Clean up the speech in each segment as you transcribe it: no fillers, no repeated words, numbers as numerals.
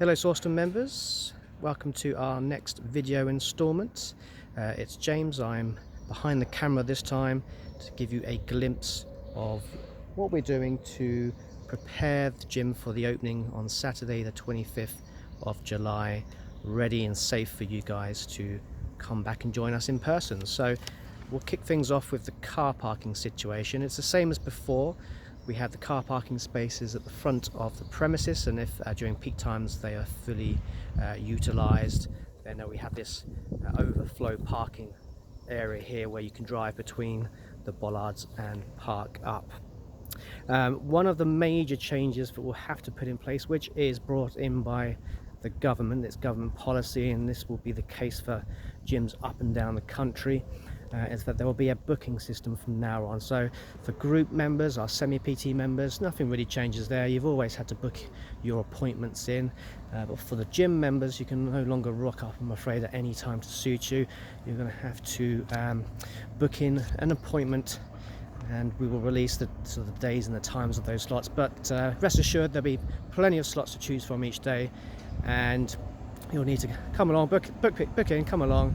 Hello Sawston members, welcome to our next video installment. It's James. I'm behind the camera this time to give you a glimpse of what we're doing to prepare the gym for the opening on Saturday the 25th of July, ready and safe for you guys to come back and join us in person. So we'll kick things off with the car parking situation. It's the same as before. We have the car parking spaces at the front of the premises, and if during peak times they are fully utilised, then we have this overflow parking area here where you can drive between the bollards and park up. One of the major changes that we'll have to put in place, which is brought in by the government, it's government policy, and this will be the case for gyms up and down the country, is that there will be a booking system from now on. So for group members, our semi-PT members, nothing really changes there. You've always had to book your appointments in, but for the gym members, you can no longer rock up, I'm afraid, at any time to suit you. You're going to have to book in an appointment, and we will release the sort of days and the times of those slots. But rest assured, there'll be plenty of slots to choose from each day, and you'll need to come along, book in, come along,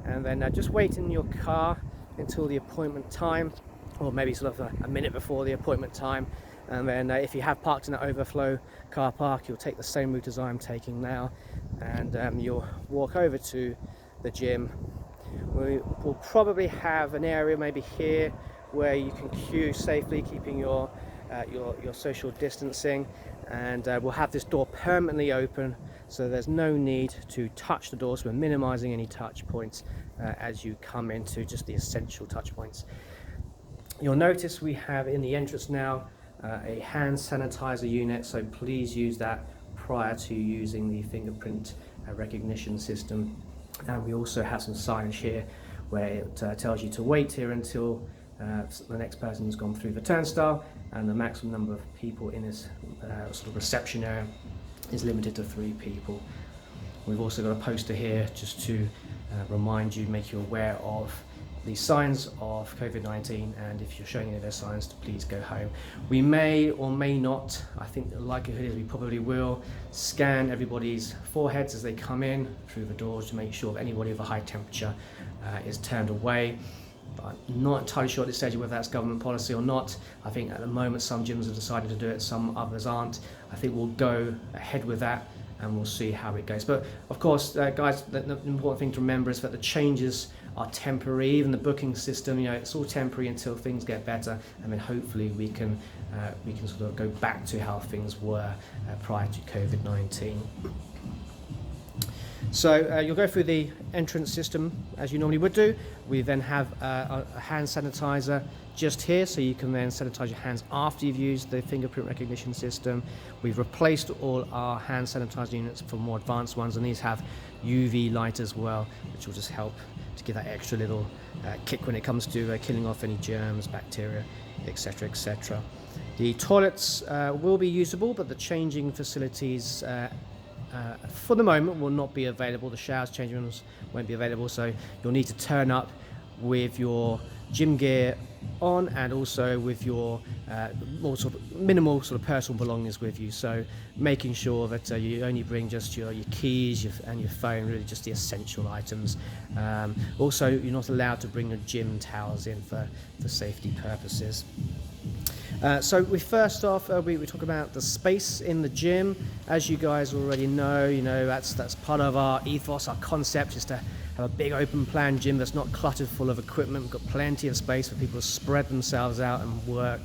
and then just wait in your car until the appointment time, or maybe sort of a minute before the appointment time. And then if you have parked in an overflow car park, you'll take the same route as I'm taking now, and you'll walk over to the gym. We'll probably have an area maybe here where you can queue safely, keeping your social distancing, and we'll have this door permanently open, so there's no need to touch the door, so we're minimizing any touch points as you come into, just the essential touch points. You'll notice we have in the entrance now a hand sanitizer unit, so please use that prior to using the fingerprint recognition system. And we also have some signage here where it tells you to wait here until the next person has gone through the turnstile, and the maximum number of people in this sort of reception area is limited to 3 people. We've also got a poster here just to remind you, make you aware of the signs of COVID-19, and if you're showing any of those signs, to please go home. We may or may not, I think the likelihood is we probably will, scan everybody's foreheads as they come in through the doors to make sure that anybody with a high temperature is turned away. I'm not entirely sure at this stage whether that's government policy or not. I think at the moment some gyms have decided to do it, some others aren't. I think we'll go ahead with that and we'll see how it goes. But of course, guys, the important thing to remember is that the changes are temporary. Even the booking system, it's all temporary until things get better, and then hopefully we can sort of go back to how things were prior to COVID-19. So you'll go through the entrance system as you normally would do. We then have a hand sanitizer just here, so you can then sanitize your hands after you've used the fingerprint recognition system. We've replaced all our hand sanitizer units for more advanced ones, and these have UV light as well, which will just help to give that extra little kick when it comes to killing off any germs, bacteria, etc., etc. The toilets will be usable, but the changing facilities for the moment will not be available. The showers, changing rooms won't be available, so you'll need to turn up with your gym gear on, and also with your more sort of minimal sort of personal belongings with you. So making sure that you only bring just your keys and your phone, really just the essential items. Also, you're not allowed to bring your gym towels in for safety purposes. So we first off, we talk about the space in the gym. As you guys already know, that's part of our ethos, our concept is to have a big open plan gym that's not cluttered full of equipment. We've got plenty of space for people to spread themselves out and work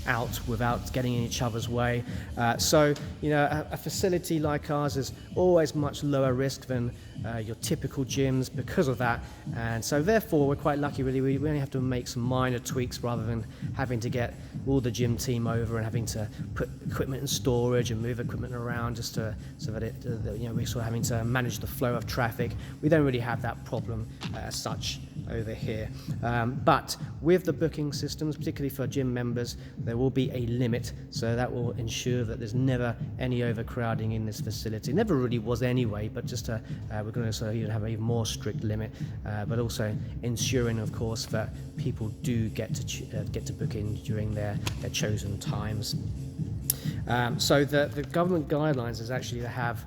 out without getting in each other's way. So a facility like ours is always much lower risk than your typical gyms because of that, and so therefore we're quite lucky really. We only have to make some minor tweaks rather than having to get all the gym team over and having to put equipment in storage and move equipment around just so that we're sort of having to manage the flow of traffic. We don't really have that problem as such over here, but with the booking systems, particularly for gym members, there will be a limit, so that will ensure that there's never any overcrowding in this facility. Never really was anyway, but just we're going to have an even more strict limit, but also ensuring, of course, that people do get to book in during their chosen times. So the government guidelines is actually to have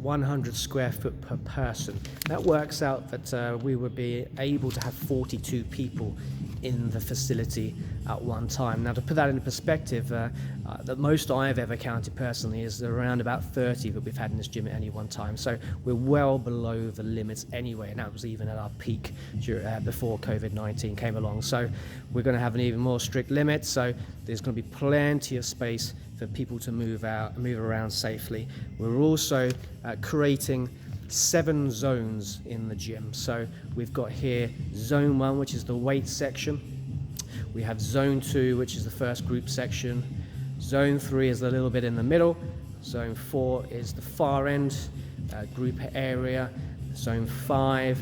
100 square foot per person. That works out that we would be able to have 42 people in the facility at one time. Now, to put that into perspective, the most I've ever counted personally is around about 30 that we've had in this gym at any one time. So we're well below the limits anyway, and that was even at our peak before COVID-19 came along. So we're going to have an even more strict limit. So there's going to be plenty of space for people to move around safely. We're also creating 7 zones in the gym. So we've got here zone 1, which is the weight section. We have zone 2, which is the first group section. Zone 3 is a little bit in the middle. Zone 4 is the far end group area. Zone 5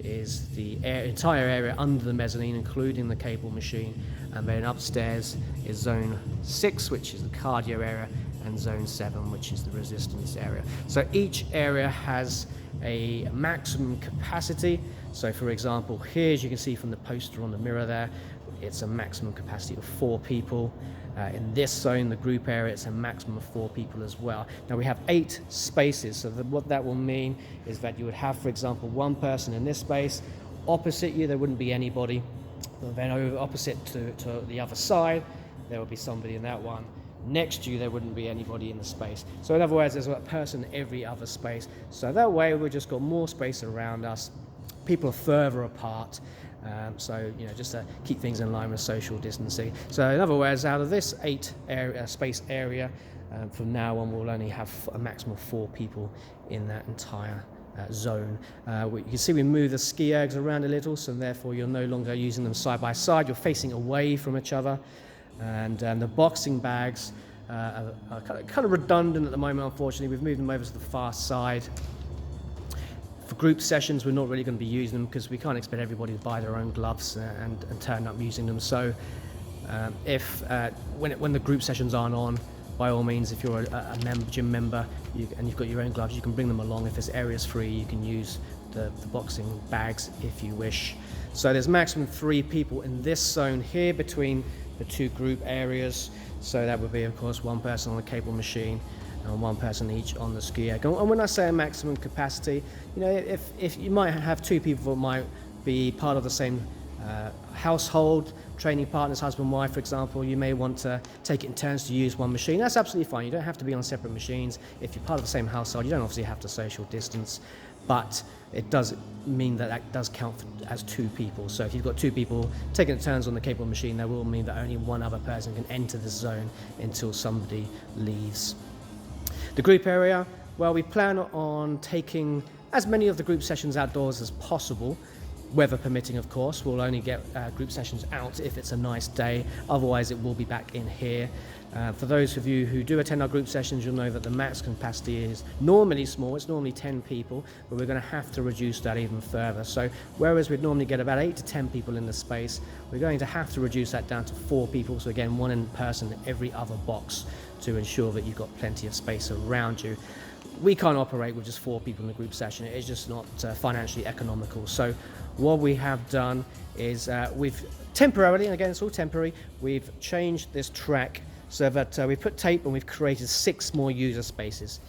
is the entire area under the mezzanine, including the cable machine. And then upstairs is zone 6, which is the cardio area, and zone 7, which is the resistance area. So each area has a maximum capacity. So for example, here, as you can see from the poster on the mirror there, it's a maximum capacity of 4 people. In this zone, the group area, it's a maximum of 4 people as well. Now we have 8 spaces, so what that will mean is that you would have, for example, 1 person in this space. Opposite you, there wouldn't be anybody. And then over opposite to the other side, there will be somebody in that one. Next to you, there wouldn't be anybody in the space. So in other words, there's a person in every other space. So that way, we've just got more space around us. People are further apart. So, you know, just to keep things in line with social distancing. So in other words, out of this 8 space area, from now on, we'll only have a maximum of 4 people in that entire zone. You can see we move the ski ergs around a little, so therefore you're no longer using them side by side. You're facing away from each other. And the boxing bags are kind of redundant at the moment, unfortunately. We've moved them over to the far side. For group sessions, we're not really going to be using them because we can't expect everybody to buy their own gloves and turn up using them. So when the group sessions aren't on, by all means, if you're a gym member and you've got your own gloves, you can bring them along. If this area's free, you can use the boxing bags if you wish. So there's maximum 3 people in this zone here between the 2 group areas. So that would be, of course, 1 person on the cable machine and 1 person each on the ski erg. And when I say a maximum capacity, you know, if you might have 2 people that might be part of the same household, training partners, husband, wife, for example, you may want to take it in turns to use 1 machine. That's absolutely fine. You don't have to be on separate machines. If you're part of the same household, you don't obviously have to social distance, but it does mean that does count as 2 people. So if you've got 2 people taking turns on the cable machine, that will mean that only 1 other person can enter this zone until somebody leaves. The group area, well, we plan on taking as many of the group sessions outdoors as possible. Weather permitting, of course. We'll only get group sessions out if it's a nice day. Otherwise, it will be back in here. For those of you who do attend our group sessions, you'll know that the max capacity is normally small. It's normally 10 people, but we're going to have to reduce that even further. So whereas we'd normally get about 8 to 10 people in the space, we're going to have to reduce that down to 4 people. So again, 1 in person in every other box to ensure that you've got plenty of space around you. We can't operate with just 4 people in a group session. It's just not financially economical. So what we have done is we've temporarily, and again it's all temporary, we've changed this track so that we put tape and we've created 6 more user spaces.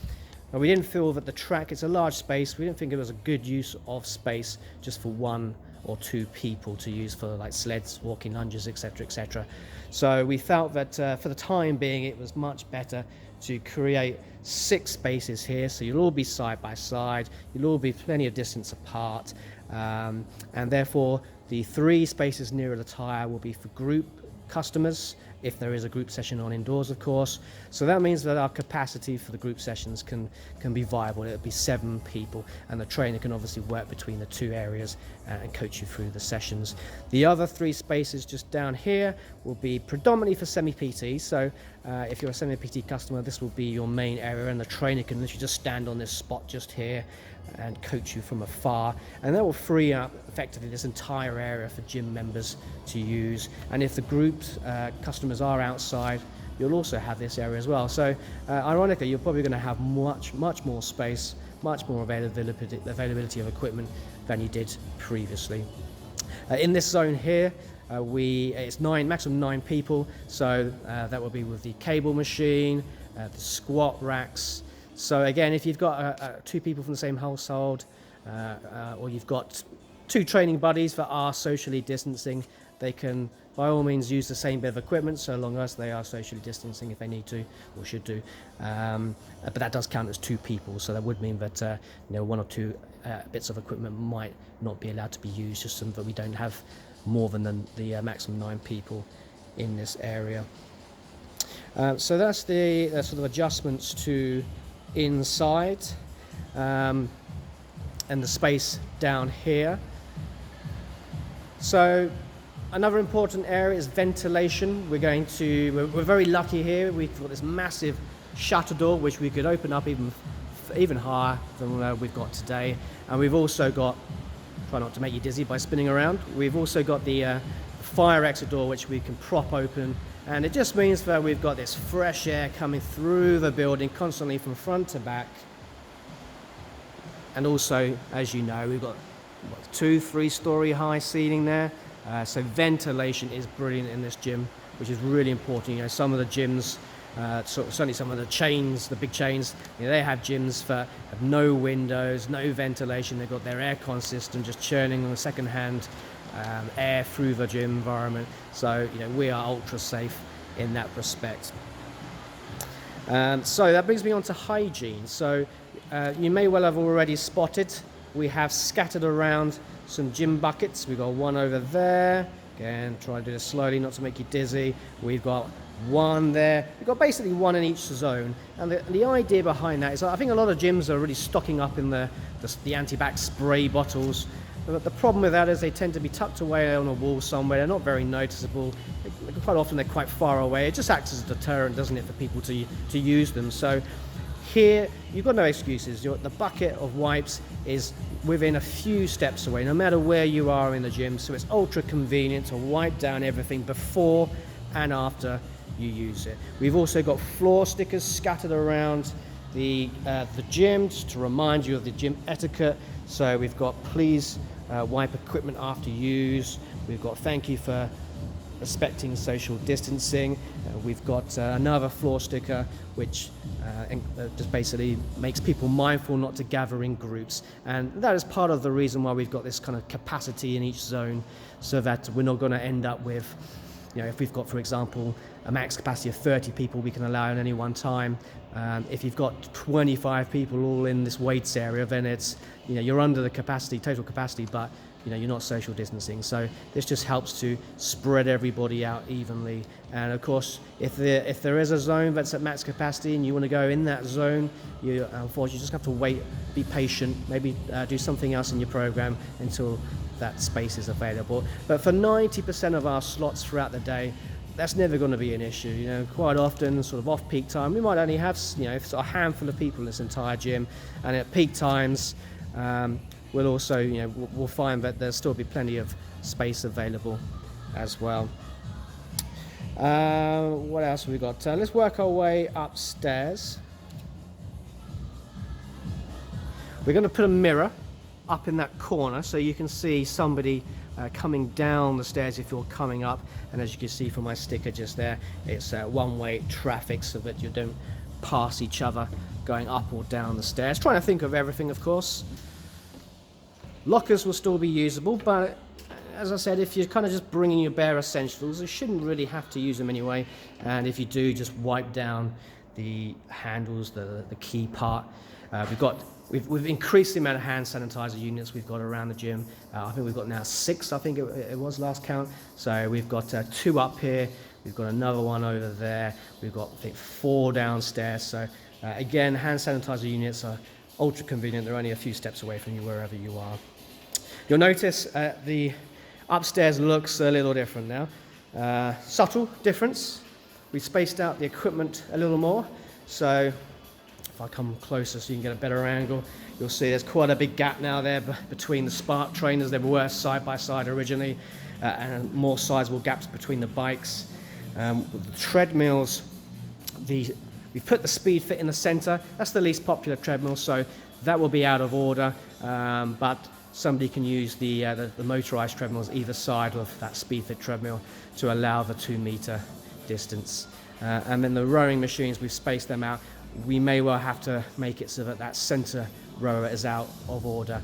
Now, we didn't feel that the track, it's a large space, we didn't think it was a good use of space just for 1 or 2 people to use for like sleds, walking lunges, etc., etc. So we felt that for the time being it was much better to create 6 spaces here, so you'll all be side by side, you'll all be plenty of distance apart, and therefore the 3 spaces nearer the tyre will be for group customers, if there is a group session on indoors, of course. So that means that our capacity for the group sessions can be viable. It'll be 7 people, and the trainer can obviously work between the 2 areas and coach you through the sessions. The other 3 spaces just down here will be predominantly for semi-PT. So if you're a semi-PT customer, this will be your main area, and the trainer can literally just stand on this spot just here and coach you from afar, and that will free up effectively this entire area for gym members to use. And if the group customers are outside, you'll also have this area as well. So ironically, you're probably going to have much more space, much more availability of equipment than you did previously. In this zone here, it's maximum 9 people, so that will be with the cable machine, the squat racks, So again, if you've got two people from the same household, or you've got two training buddies that are socially distancing, they can by all means use the same bit of equipment, so long as they are socially distancing if they need to or should do. But that does count as two people, so that would mean that one or two bits of equipment might not be allowed to be used, just so that we don't have more than the maximum 9 people in this area. So that's the sort of adjustments to inside, and the space down here. So another important area is ventilation. We're very lucky here. We've got this massive shutter door which we could open up even higher than we've got today, and we've also got, try not to make you dizzy by spinning around, we've also got the fire exit door which we can prop open, and it just means that we've got this fresh air coming through the building constantly from front to back. And also, as you know, we've got 2-3 story high ceiling there, so ventilation is brilliant in this gym, which is really important. Some of the gyms, certainly some of the chains, the big chains, they have gyms that have no windows, no ventilation. They've got their aircon system just churning on the second-hand air through the gym environment. So we are ultra safe in that respect. So that brings me on to hygiene. So you may well have already spotted, we have scattered around some gym buckets. We've got one over there. Again, try to do this slowly, not to make you dizzy. We've got one there. We've got basically one in each zone. And the idea behind that is, I think a lot of gyms are really stocking up in the anti-bac spray bottles. But the problem with that is they tend to be tucked away on a wall somewhere. They're not very noticeable. Quite often they're quite far away. It just acts as a deterrent, doesn't it, for people to use them. So here, you've got no excuses. The bucket of wipes is within a few steps away, no matter where you are in the gym. So it's ultra convenient to wipe down everything before and after you use it. We've also got floor stickers scattered around the gym, just to remind you of the gym etiquette. So we've got please wipe equipment after use. We've got thank you for respecting social distancing. We've got another floor sticker which just basically makes people mindful not to gather in groups, and that is part of the reason why we've got this kind of capacity in each zone, so that we're not going to end up with, if we've got, for example, a max capacity of 30 people we can allow at any one time. If you've got 25 people all in this weights area, then it's, you're under the capacity, total capacity, but you're not social distancing. So this just helps to spread everybody out evenly. And of course, if there is a zone that's at max capacity and you want to go in that zone, you unfortunately just have to wait, be patient, maybe do something else in your program until that space is available. But for 90% of our slots throughout the day, that's never going to be an issue. Quite often, sort of off peak time, we might only have a handful of people in this entire gym, and at peak times, we'll also, we'll find that there'll still be plenty of space available as well. What else have we got? Let's work our way upstairs. We're going to put a mirror up in that corner so you can see somebody coming down the stairs if you're coming up. And as you can see from my sticker just there, it's one-way traffic so that you don't pass each other going up or down the stairs. Trying to think of everything, of course. Lockers will still be usable, but as I said, if you're kind of just bringing your bare essentials, you shouldn't really have to use them anyway. And if you do, just wipe down the handles, the key part. We've increased the amount of hand sanitizer units we've got around the gym. I think we've got now 6, I think it was last count. So we've got 2 up here, we've got another one over there, we've got, I think, 4 downstairs. So again, hand sanitizer units are ultra convenient. They're only a few steps away from you wherever you are. You'll notice the upstairs looks a little different now. Subtle difference. We spaced out the equipment a little more. So if I come closer so you can get a better angle, you'll see there's quite a big gap now there between the Spark trainers. They were side by side originally, and more sizable gaps between the bikes. With the treadmills, we've put the Speed Fit in the center. That's the least popular treadmill, so that will be out of order. But somebody can use the motorized treadmills either side of that Speed Fit treadmill to allow the 2 meter distance. And then the rowing machines, we've spaced them out. we may well have to make it so that that center rower is out of order,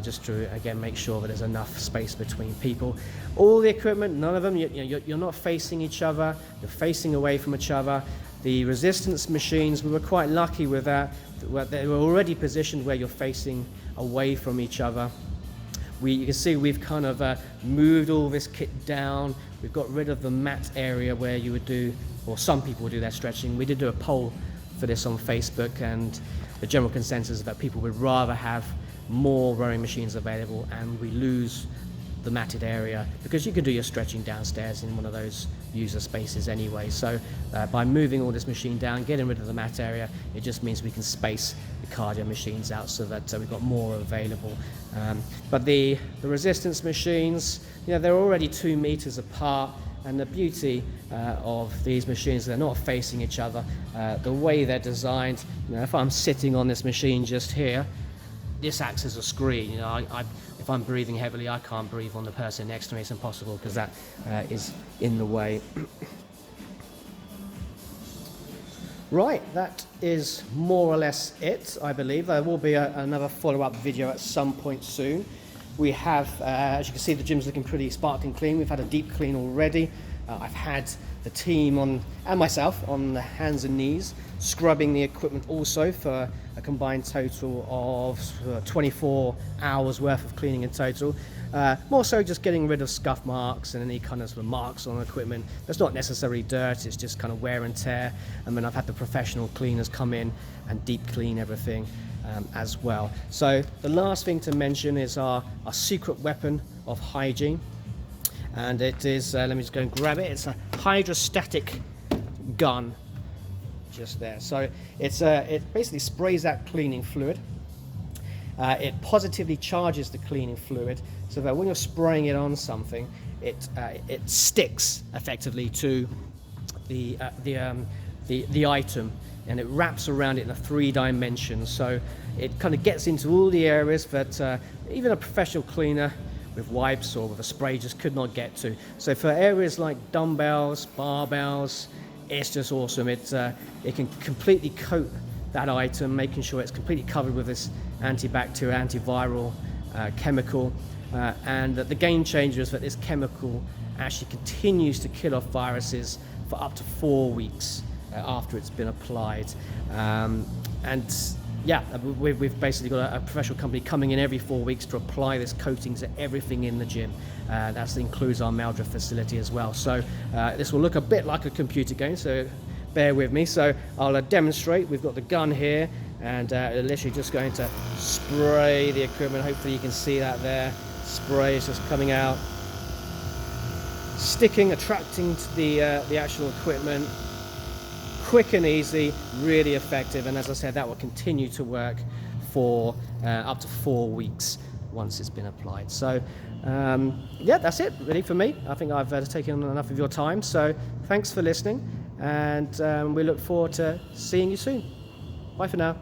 just to again make sure that there's enough space between people. All the equipment, none of them, you're not facing each other, you're facing away from each other. The resistance machines, we were quite lucky with that. They were already positioned where you're facing away from each other. You can see we've kind of moved all this kit down. We've got rid of the mat area where you would do, or some people would do their stretching. We did do a poll for this on Facebook, and the general consensus is that people would rather have more rowing machines available, and we lose the matted area because you can do your stretching downstairs in one of those user spaces anyway. So by moving all this machine down, getting rid of the mat area, it just means we can space the cardio machines out so that we've got more available. But the resistance machines, they're already 2 meters apart, and the beauty of these machines, they're not facing each other. The way they're designed, if I'm sitting on this machine just here, this acts as a screen. If I'm breathing heavily, I can't breathe on the person next to me. It's impossible because that is in the way. Right, that is more or less it, I believe. There will be another follow-up video at some point soon. We have, as you can see, the gym's looking pretty sparkling clean. We've had a deep clean already. I've had the team and myself on the hands and knees, scrubbing the equipment also for a combined total of 24 hours worth of cleaning in total. More so just getting rid of scuff marks and any kind of marks on equipment. That's not necessarily dirt, it's just kind of wear and tear. And then I've had the professional cleaners come in and deep clean everything as well. So the last thing to mention is our secret weapon of hygiene. And it is, let me just go and grab it, it's a hydrostatic gun just there. So it basically sprays out cleaning fluid. It positively charges the cleaning fluid so that when you're spraying it on something, it sticks effectively to the item, and it wraps around it in a 3 dimensions. So it kind of gets into all the areas that even a professional cleaner with wipes or with a spray just could not get to. So for areas like dumbbells, barbells, it's just awesome. It can completely coat that item, making sure it's completely covered with this antibacterial, antiviral chemical. And the game changer is that this chemical actually continues to kill off viruses for up to 4 weeks after it's been applied. And yeah, we've basically got a professional company coming in every 4 weeks to apply this coating to everything in the gym. That includes our Meldrift facility as well. So this will look a bit like a computer game, so bear with me. So I'll demonstrate. We've got the gun here, and literally just going to spray the equipment. Hopefully you can see that there. Spray is just coming out, sticking, attracting to the actual equipment. Quick and easy, really effective, and as I said, that will continue to work for up to 4 weeks once it's been applied. So yeah, that's it really for me. I think I've taken enough of your time, so thanks for listening, and we look forward to seeing you soon. Bye for now.